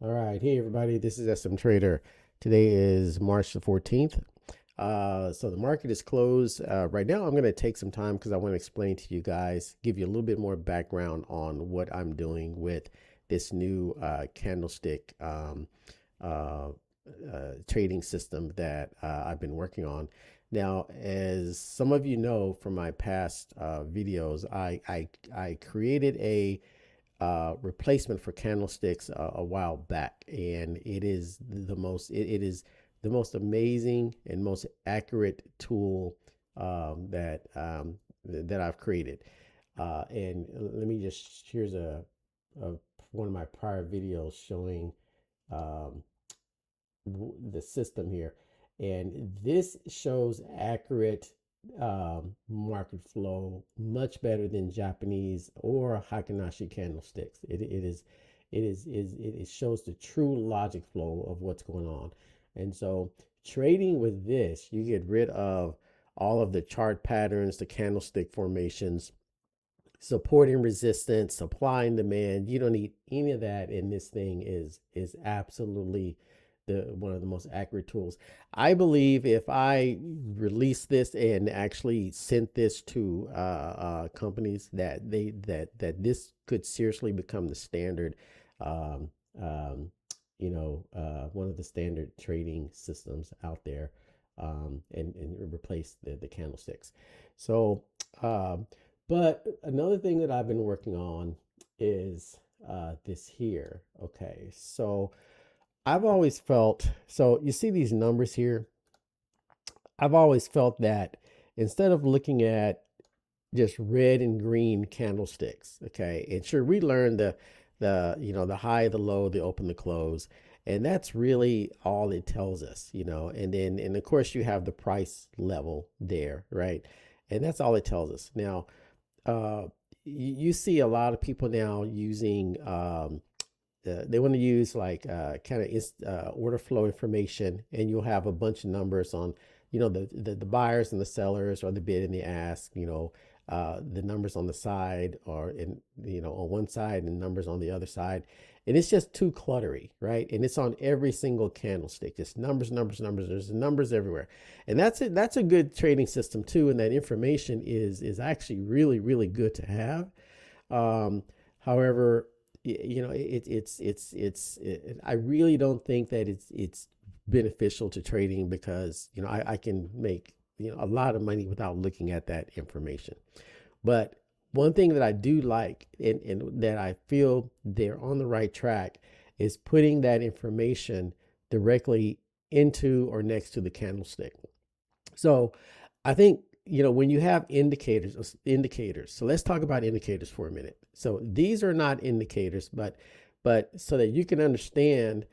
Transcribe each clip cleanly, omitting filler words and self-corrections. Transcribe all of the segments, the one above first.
All right. Hey, everybody. This is SM Trader. Today is March the 14th. So the market is closed. Right now, I'm going to take some time because I want to explain to you guys, give you a little bit more background on what I'm doing with this new candlestick uh, trading system that I've been working on. Now, as some of you know from my past videos, I created a replacement for candlesticks a while back, and it is the most amazing and most accurate tool that I've created. And let me just here's a one of my prior videos showing um, the system here. And this shows accurate market flow much better than Japanese or Hakanashi candlesticks. It shows the true logic flow of what's going on. And so trading with this, you get rid of all of the chart patterns, the candlestick formations, support and resistance, supply and demand. You don't need any of that, and this thing is absolutely the one of the most accurate tools. I believe if I release this and actually sent this to companies, that this could seriously become the standard, um, um, one of the standard trading systems out there, and replace the candlesticks. So um, but another thing that I've been working on is this here. Okay, so I've always felt, so you see these numbers here, I've always felt that instead of looking at just red and green candlesticks, okay, and sure, we learned the high, the low, the open, the close, and that's really all it tells us, and then and of course you have the price level there, right? And that's all it tells us. Now, uh, you see a lot of people now using they want to use like kind of order flow information, and you'll have a bunch of numbers on the buyers and the sellers, or the bid and the ask, the numbers on the side, or in on one side and numbers on the other side, and it's just too cluttery, right? And it's on every single candlestick, just numbers, numbers, numbers. There's numbers everywhere, and that's it. That's a good trading system too, and that information is actually really, really good to have. um, However, I really don't think that it's beneficial to trading, because I can make a lot of money without looking at that information. But one thing that I do like, and that I feel they're on the right track, is putting that information directly into or next to the candlestick. So I think, when you have indicators, so let's talk about indicators for a minute. So these are not indicators, but so that you can understand,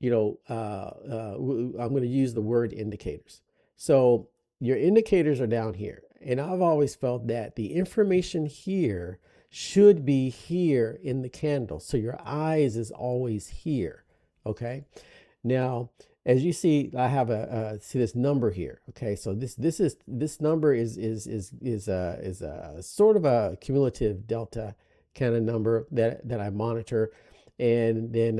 I'm going to use the word indicators. So your indicators are down here. And I've always felt that the information here should be here in the candle. So your eyes is always here. Okay. Now, as you see, I have see this number here. Okay, so this number is a sort of a cumulative delta kind of number that I monitor, and then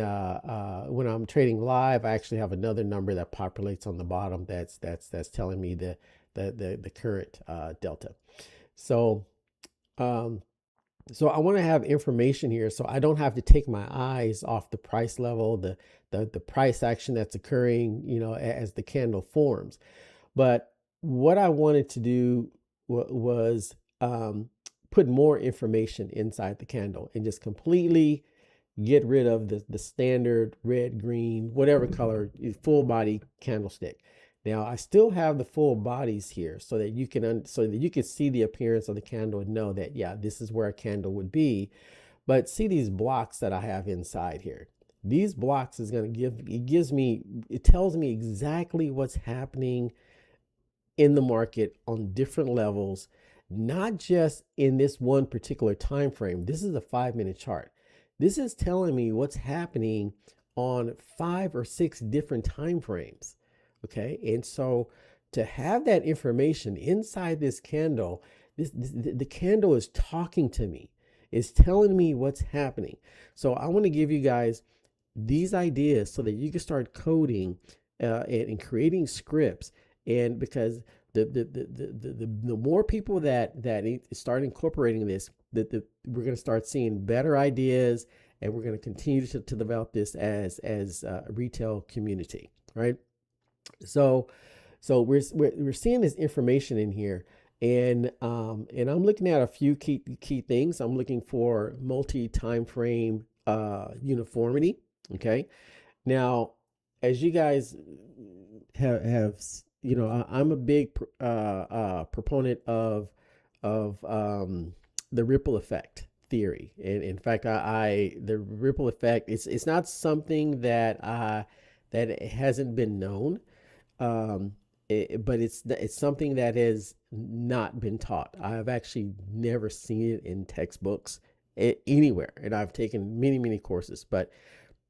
when I'm trading live, I actually have another number that populates on the bottom. That's telling me the current delta. So um, so I want to have information here, so I don't have to take my eyes off the price level, the price action that's occurring, as the candle forms. But what I wanted to do was put more information inside the candle and just completely get rid of the standard red, green, whatever color full body candlestick. Now I still have the full bodies here, so that you can see the appearance of the candle and know that, yeah, this is where a candle would be. But see these blocks that I have inside here. These blocks is going to it tells me exactly what's happening in the market on different levels, not just in this one particular time frame. This is a 5-minute chart. This is telling me what's happening on 5 or 6 different time frames. Okay, and so to have that information inside this candle, the candle is talking to me, is telling me what's happening. So I want to give you guys these ideas so that you can start coding and creating scripts. And because the more people that start incorporating this, we're going to start seeing better ideas, and we're going to continue to develop this as a retail community, right? So we're seeing this information in here, and I'm looking at a few key things. I'm looking for multi time frame uniformity. Okay, now as you guys have I'm a big proponent of the ripple effect theory, and in fact, I the ripple effect, it's not something that it hasn't been known, um, but it's something that has not been taught. I've actually never seen it in textbooks anywhere, and I've taken many courses. But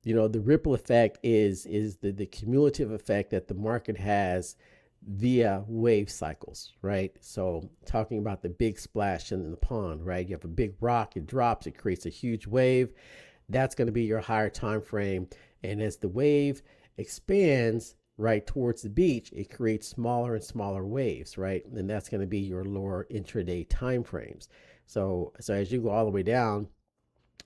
the ripple effect is the cumulative effect that the market has via wave cycles, right? So talking about the big splash in the pond, right? You have a big rock, it drops, it creates a huge wave. That's going to be your higher time frame. And as the wave expands right towards the beach, it creates smaller and smaller waves, right? And that's going to be your lower intraday time frames. So as you go all the way down,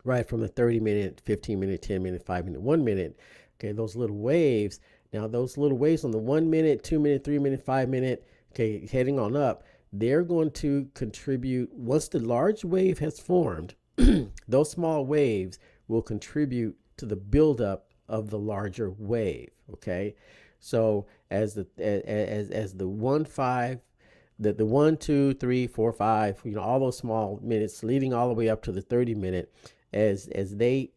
right, from the 30-minute, 15-minute, 10-minute, 5-minute, 1 minute, okay, those little waves. Now those little waves on the 1 minute, 2 minute, 3 minute, 5 minute, okay, heading on up, they're going to contribute. Once the large wave has formed, those small waves will contribute to the buildup of the larger wave. Okay, so as the 1 5, the 1 2 3 4 5, all those small minutes leading all the way up to the 30 minute, as they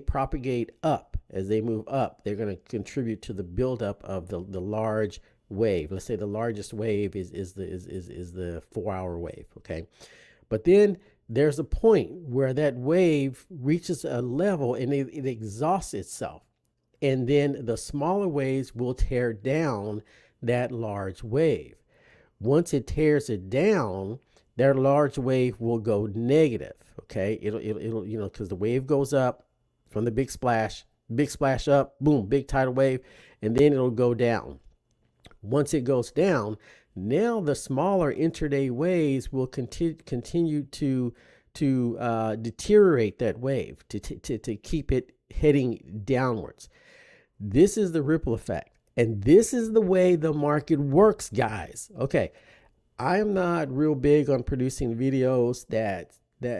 propagate up, as they move up, they're going to contribute to the buildup of the large wave. Let's say the largest wave is the 4 hour wave. Okay, but then there's a point where that wave reaches a level and it exhausts itself, and then the smaller waves will tear down that large wave. Once it tears it down, their large wave will go negative. Okay, it'll because the wave goes up from the big splash up, boom, big tidal wave, and then it'll go down. Once it goes down, now the smaller intraday waves will continue to deteriorate that wave to keep it heading downwards. This is the ripple effect, and this is the way the market works, guys. Okay, I am not real big on producing videos that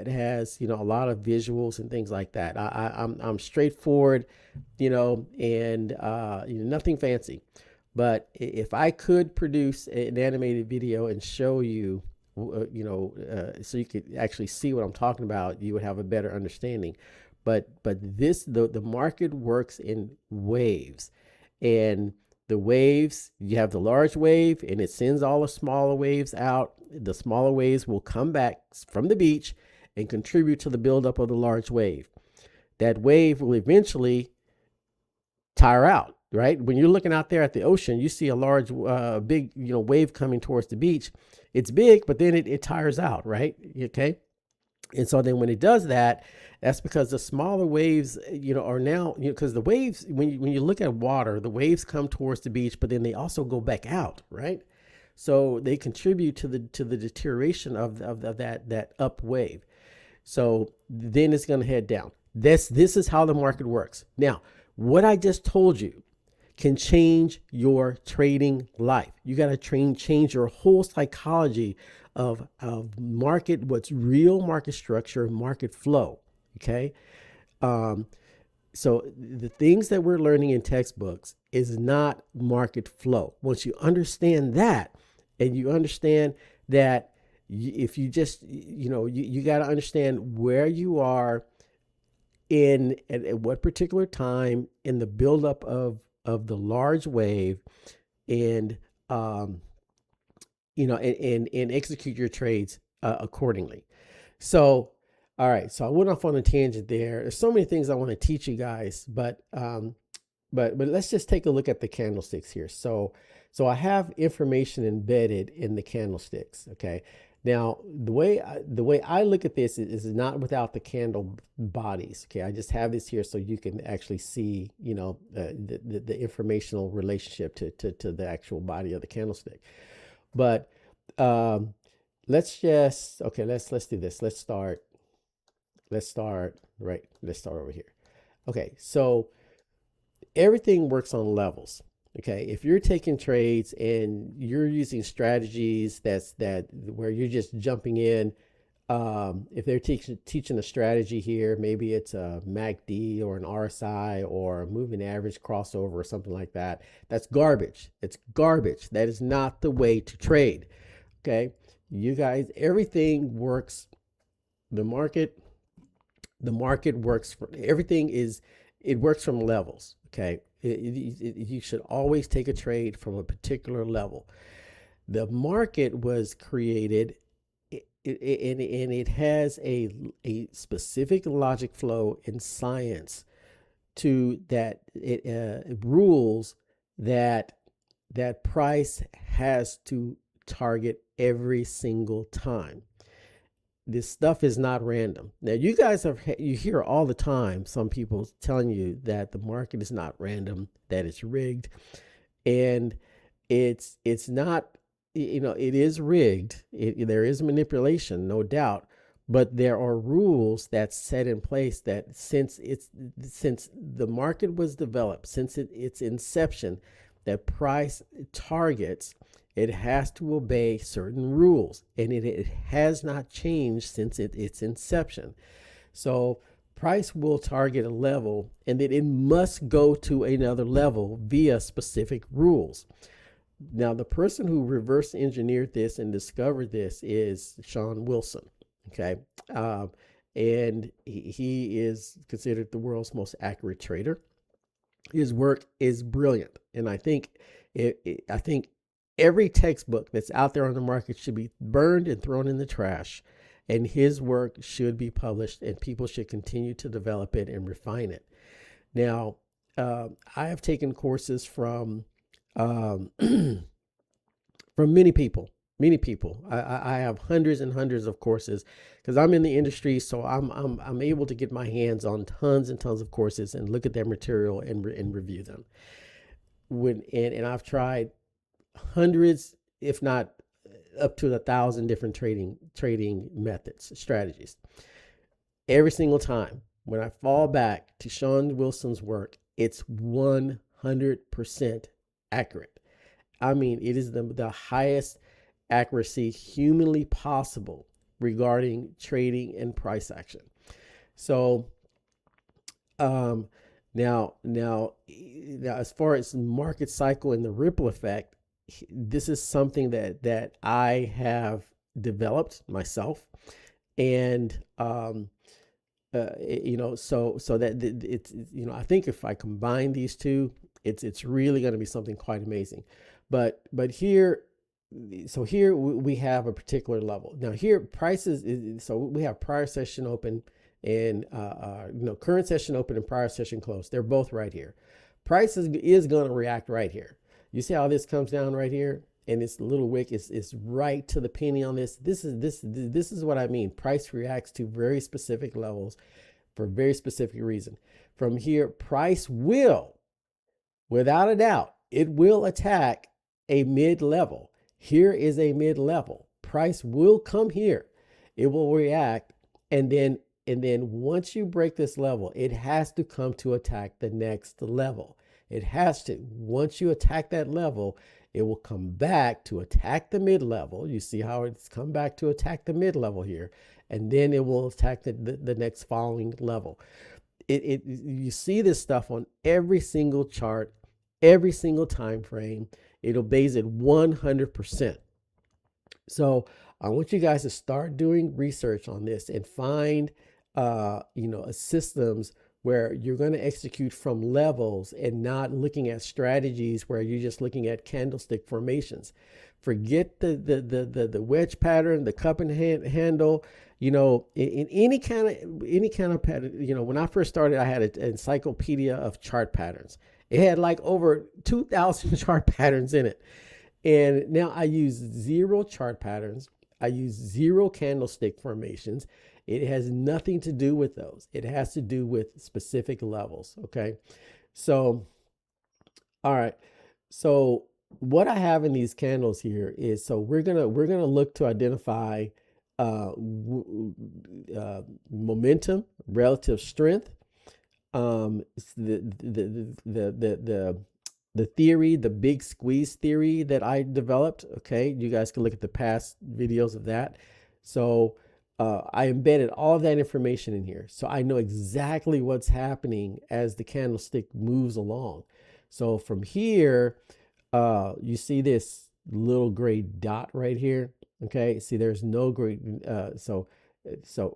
has a lot of visuals and things like that. I'm straightforward, and nothing fancy. But if I could produce an animated video and show you, so you could actually see what I'm talking about, you would have a better understanding. But the market works in waves, and the waves, you have the large wave and it sends all the smaller waves out. The smaller waves will come back from the beach and contribute to the buildup of the large wave. That wave will eventually tire out, right? When you're looking out there at the ocean, you see a large, big, wave coming towards the beach. It's big, but then it tires out, right? Okay. And so then when it does that, that's because the smaller waves, are now, because the waves, when you look at water, the waves come towards the beach, but then they also go back out, right? So they contribute to the deterioration of that up wave. So then it's going to head down. This is how the market works. Now, what I just told you can change your trading life. You got to change your whole psychology of market, what's real market structure, market flow. Okay. So the things that we're learning in textbooks is not market flow. Once you understand that, and you understand that, if you just, you got to understand where you are at what particular time in the buildup of the large wave, and and execute your trades accordingly. So, all right. So I went off on a tangent there. There's so many things I want to teach you guys, but let's just take a look at the candlesticks here. So I have information embedded in the candlesticks. Okay. Now, the way I look at this is not without the candle bodies. Okay, I just have this here so you can actually see, the informational relationship to the actual body of the candlestick. But um, let's just okay. Let's do this. Let's start over here. Okay, so everything works on levels. Okay, if you're taking trades and you're using strategies that where you're just jumping in, if they're teaching a strategy here, maybe it's a MACD or an RSI or a moving average crossover or something like that. That's garbage. It's garbage. That is not the way to trade. Okay, you guys, everything works. The market the market works for everything is it works from levels. Okay, you should always take a trade from a particular level. The market was created, and it has a specific logic flow in science to that it rules that that price has to target every single time. This stuff is not random. Now, you hear all the time some people telling you that the market is not random, that it's rigged, and it's not. It is rigged. There is manipulation, no doubt, but there are rules that's set in place that since the market was developed, since its inception, that price targets, it has to obey certain rules, and it has not changed since its inception. So price will target a level, and then it must go to another level via specific rules. Now, the person who reverse engineered this and discovered this is Sean Wilson. Okay. Um, and he is considered the world's most accurate trader. His work is brilliant, and I think every textbook that's out there on the market should be burned and thrown in the trash. And his work should be published, and people should continue to develop it and refine it. Now, I have taken courses um, from many people. Many people. I have hundreds and hundreds of courses because I'm in the industry, so I'm able to get my hands on tons and tons of courses and look at their material and review them. And I've tried hundreds, if not up to 1,000 different trading methods, strategies. Every single time when I fall back to Sean Wilson's work, it's 100% accurate. I mean, it is the highest accuracy humanly possible regarding trading and price action. So, um, now, as far as market cycle and the ripple effect, this is something that I have developed myself, and so that it's I think if I combine these two, it's really going to be something quite amazing. But here, so here we have a particular level. Now here prices, so we have prior session open and current session open and prior session close. They're both right here. Price is going to react right here. You see how this comes down right here, and this little wick is right to the penny on this. This is what I mean. Price reacts to very specific levels for a very specific reason. From here, price will, without a doubt, it will attack a mid level. Here is a mid level. Price will come here. It will react, and then once you break this level, it has to come to attack the next level. It has to. Once you attack that level, it will come back to attack the mid level. You see how it's come back to attack the mid level here, and then it will attack the next following level. You see this stuff on every single chart, every single time frame. It obeys it 100%. So I want you guys to start doing research on this and find systems where you're going to execute from levels and not looking at strategies where you're just looking at candlestick formations. Forget the wedge pattern, the cup and handle. In any kind of pattern. When I first started, I had an encyclopedia of chart patterns. It had like over 2,000 chart patterns in it. And now I use 0 chart patterns. I use 0 candlestick formations. It has nothing to do with those. It has to do with specific levels. Okay. So, all right. So what I have in these candles here is, so we're gonna look to identify uh, momentum, relative strength, the theory, the big squeeze theory that I developed. Okay, you guys can look at the past videos of that. So I embedded all of that information in here, so I know exactly what's happening as the candlestick moves along. So from here, you see this little gray dot right here. Okay, see there's no gray. So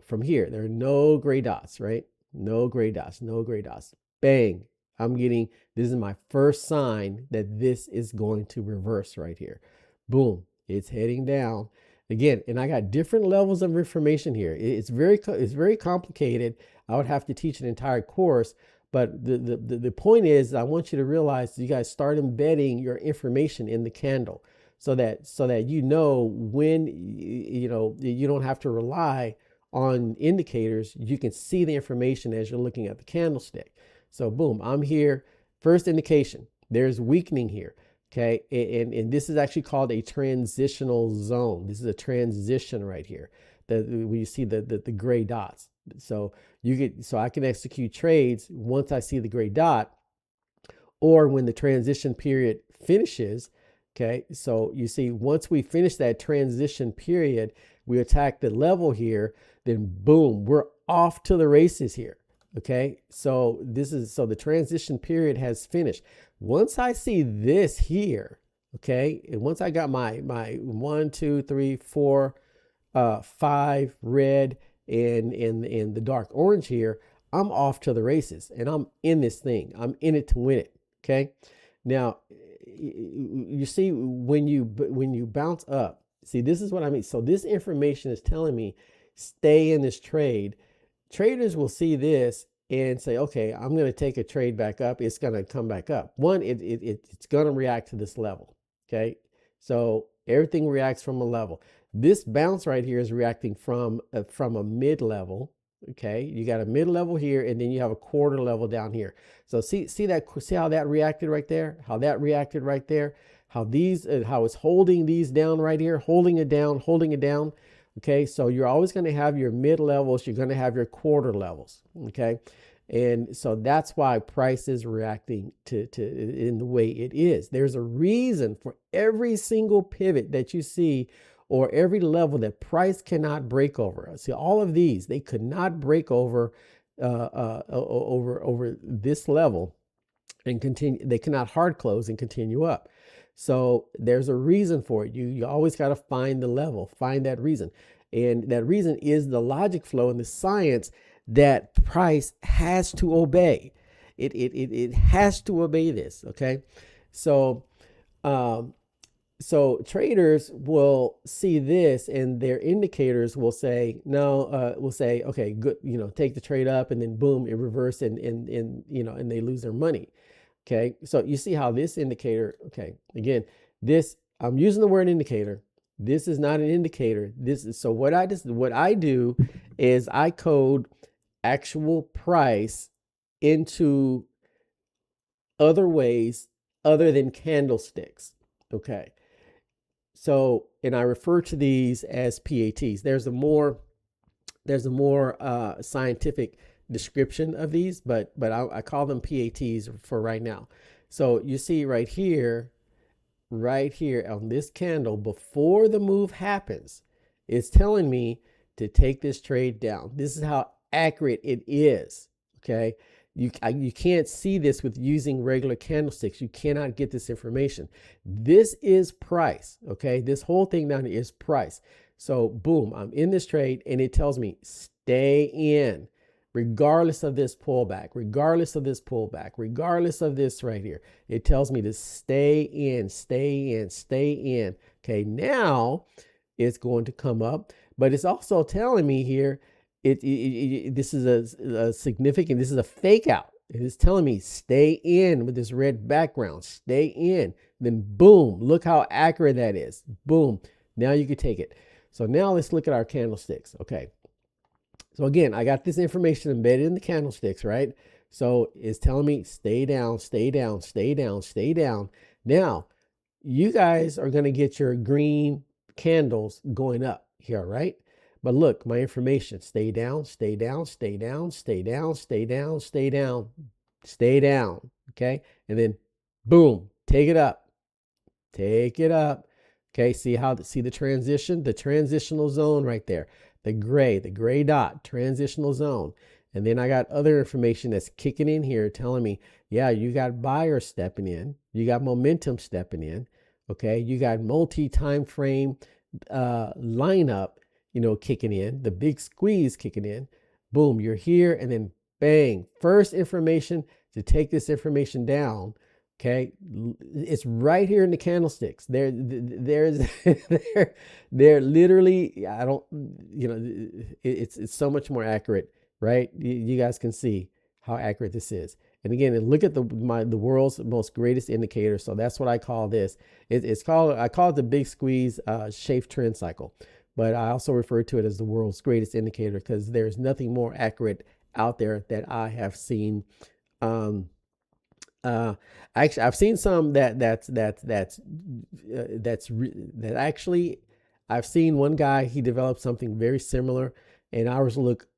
from here, there are no gray dots, right? No gray dots, no gray dots. Bang. This is my first sign that this is going to reverse right here. Boom. It's heading down again. And I got different levels of information here. It's very complicated. I would have to teach an entire course. But the point is, I want you to realize you guys start embedding your information in the candle so that you know when you don't have to rely on indicators. You can see the information as you're looking at the candlestick. So boom, I'm here. First indication, there's weakening here. Okay, and this is actually called a transitional zone. This is a transition right here. When you see the gray dots. So I can execute trades once I see the gray dot, or when the transition period finishes. Okay, so you see, once we finish that transition period, we attack the level here, then boom, we're off to the races here. Okay, so the transition period has finished. Once I see this here, okay, and once I got my 1, 2, 3, 4, 5 red and the dark orange here, I'm off to the races and I'm in this thing. I'm in it to win it. Okay, now you see, when you bounce up, see, this is what I mean. So this information is telling me stay in this trade. Traders will see this and say, okay, I'm going to take a trade back up. It's going to come back up. One, it's going to react to this level. Okay, so everything reacts from a level. This bounce right here is reacting from a mid level. Okay, you got a mid level here, and then you have a quarter level down here. So see how that reacted right there? How that reacted right there? How it's holding these down right here, holding it down, holding it down. Okay, so you're always going to have your mid levels. You're going to have your quarter levels. Okay, and so that's why price is reacting to in the way it is. There's a reason for every single pivot that you see, or every level that price cannot break over. See, all of these, they could not break over over this level and continue. They cannot hard close and continue up. So there's a reason for it. You always got to find the level, find that reason. And that reason is the logic flow and the science that price has to obey. It has to obey this. Okay. So traders will see this, and their indicators will say, no, will say, okay, good, take the trade up, and then boom, it reversed, and they lose their money. Okay, so you see how this indicator, okay, again, I'm using the word indicator. This is not an indicator. So what I do is I code actual price into other ways other than candlesticks. Okay. So, and I refer to these as PATs. There's a more scientific description of these, but I call them PATs for right now. So you see right here on this candle, before the move happens, it's telling me to take this trade down. This is how accurate it is. Okay. You can't see this with using regular candlesticks. You cannot get this information. This is price. Okay. This whole thing down here is price. So boom, I'm in this trade, and it tells me stay in, regardless of this pullback, regardless of this pullback, regardless of this right here. It tells me to stay in, stay in, stay in. Okay. Now it's going to come up, but it's also telling me here, this is a significant, this is a fake out. It is telling me stay in with this red background, stay in. Then boom, look how accurate that is. Boom. Now you can take it. So now let's look at our candlesticks. Okay. So again, I got this information embedded in the candlesticks, right? So it's telling me stay down, stay down, stay down, stay down. Now, you guys are going to get your green candles going up here, right? But look, my information, stay down, stay down, stay down, stay down, stay down, stay down, stay down, okay? And then boom, take it up. Take it up. Okay, see the transition? The transitional zone right there. The gray dot, transitional zone. And then I got other information that's kicking in here telling me, yeah, you got buyers stepping in. You got momentum stepping in. Okay, you got multi-time frame lineup, kicking in. The big squeeze kicking in. Boom, you're here. And then bang, first information to take this information down. Okay, it's right here in the candlesticks. There's, they're literally. I don't, it's so much more accurate, right? You guys can see how accurate this is. And again, look at the world's most greatest indicator. So that's what I call this. I call it the big squeeze SHAFE trend cycle, but I also refer to it as the world's greatest indicator because there's nothing more accurate out there that I have seen. Actually, I've seen some that actually, I've seen one guy, he developed something very similar, and ours look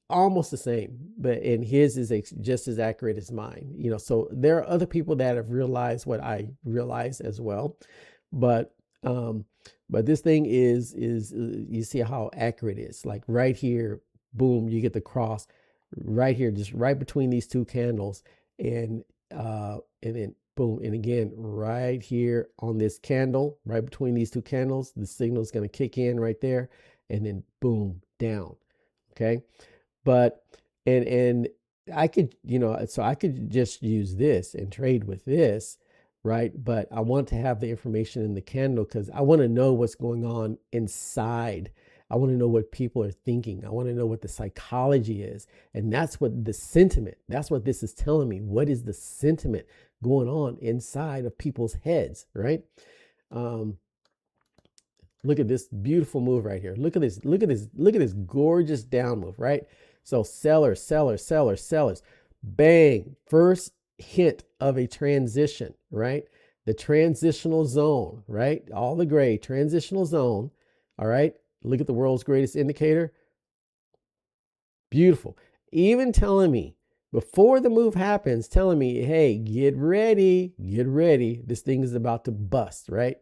almost the same, and his is just as accurate as mine. So there are other people that have realized what I realize as well, but this thing is you see how accurate it is. Like right here, boom, you get the cross right here, just right between these two candles, and then boom, and again right here on this candle, right between these two candles, the signal is going to kick in right there, and then boom, down. Okay, but and I could, so I could just use this and trade with this, right? But I want to have the information in the candle because I want to know what's going on inside. I want to know what people are thinking. I want to know what the psychology is. And that's what the sentiment, that's what this is telling me. What is the sentiment going on inside of people's heads, right? Look at this beautiful move right here. Look at this, look at this, look at this gorgeous down move, right? So sellers, sellers, sellers, sellers, bang, first hint of a transition, right? The transitional zone, right? All the gray, transitional zone, all right? Look at the world's greatest indicator. Beautiful. Even telling me, before the move happens, telling me, hey, get ready, get ready. This thing is about to bust, right?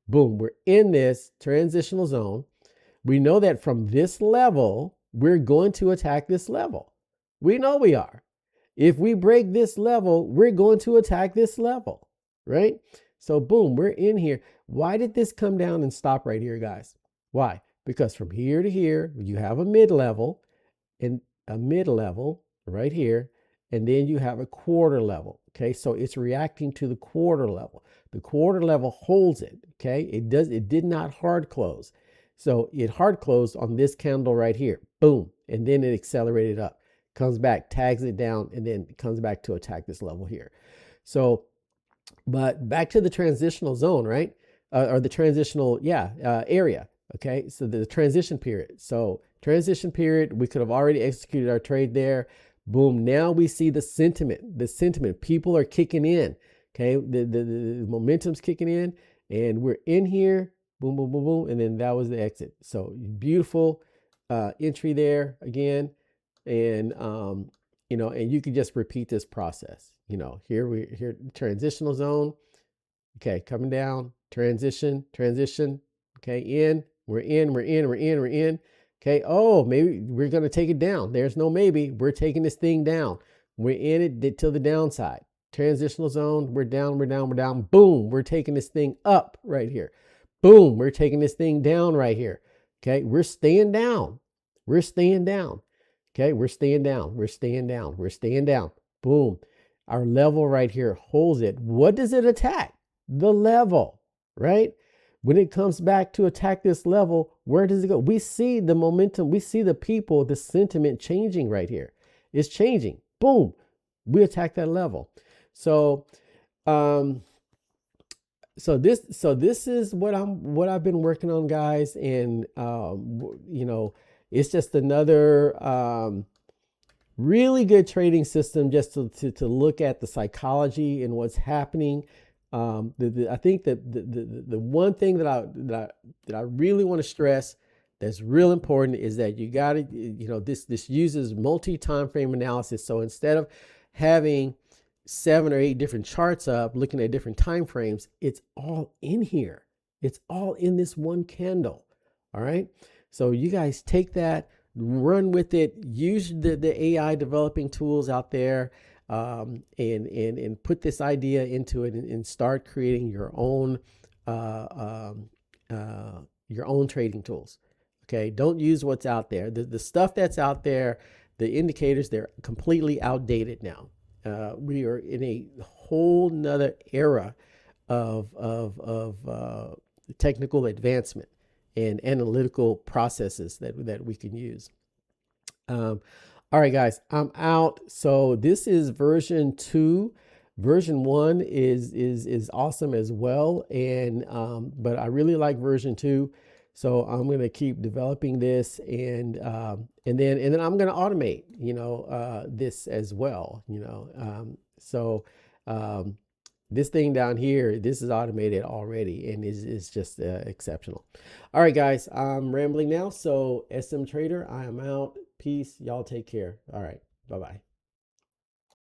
Boom, we're in this transitional zone. We know that from this level, we're going to attack this level. We know we are. If we break this level, we're going to attack this level, right? So boom, we're in here. Why did this come down and stop right here, guys? Why? Because from here to here, you have a mid-level and a mid-level right here, and then you have a quarter level. Okay, so it's reacting to the quarter level. The quarter level holds it. Okay, it did not hard close. So it hard closed on this candle right here. Boom, and then it accelerated up, comes back, tags it down, and then it comes back to attack this level here. So, but back to the transitional zone, right? Or the transitional, area. Okay, so the transition period. So transition period, we could have already executed our trade there. Boom, now we see the sentiment. The sentiment, people are kicking in. Okay, the momentum's kicking in, and we're in here. Boom, boom, boom, boom, and then that was the exit. So beautiful entry there again, and and you can just repeat this process. Here transitional zone. Okay, coming down, transition. Okay, we're in. Okay, oh, maybe we're going to take it down. There's no maybe. We're taking this thing down. We're in it till the downside. Transitional zone, we're down. Boom, we're taking this thing up right here. Boom, we're taking this thing down right here. Okay, we're staying down. Okay, we're staying down. Boom, our level right here holds it. What does it attack? The level, right? When it comes back to attack this level, where does it go? We see the momentum. We see the people, the sentiment changing right here. It's changing. Boom. We attack that level. So So this is what I've been working on, guys, and it's just another really good trading system just to look at the psychology and what's happening. I think that the one thing that I really want to stress that's real important is that you got to, this uses multi time frame analysis. So instead of having 7 or 8 different charts up looking at different time frames, it's all in here. It's all in this one candle. All right. So you guys take that, run with it, use the AI developing tools out there, and put this idea into it, and start creating uh, your own trading tools. Okay, don't use what's out there. The stuff that's out there, the indicators, they're completely outdated now. We are in a whole nother era of technical advancement and analytical processes that we can use. Um, all right, guys, I'm out. So this is version 2. Version 1 is awesome as well, and but I really like version 2. So I'm gonna keep developing this, and then I'm gonna automate, this as well. So um, this thing down here, this is automated already, and is just exceptional. All right, guys, I'm rambling now. So SM Trader, I am out. Peace. Y'all take care. All right. Bye bye.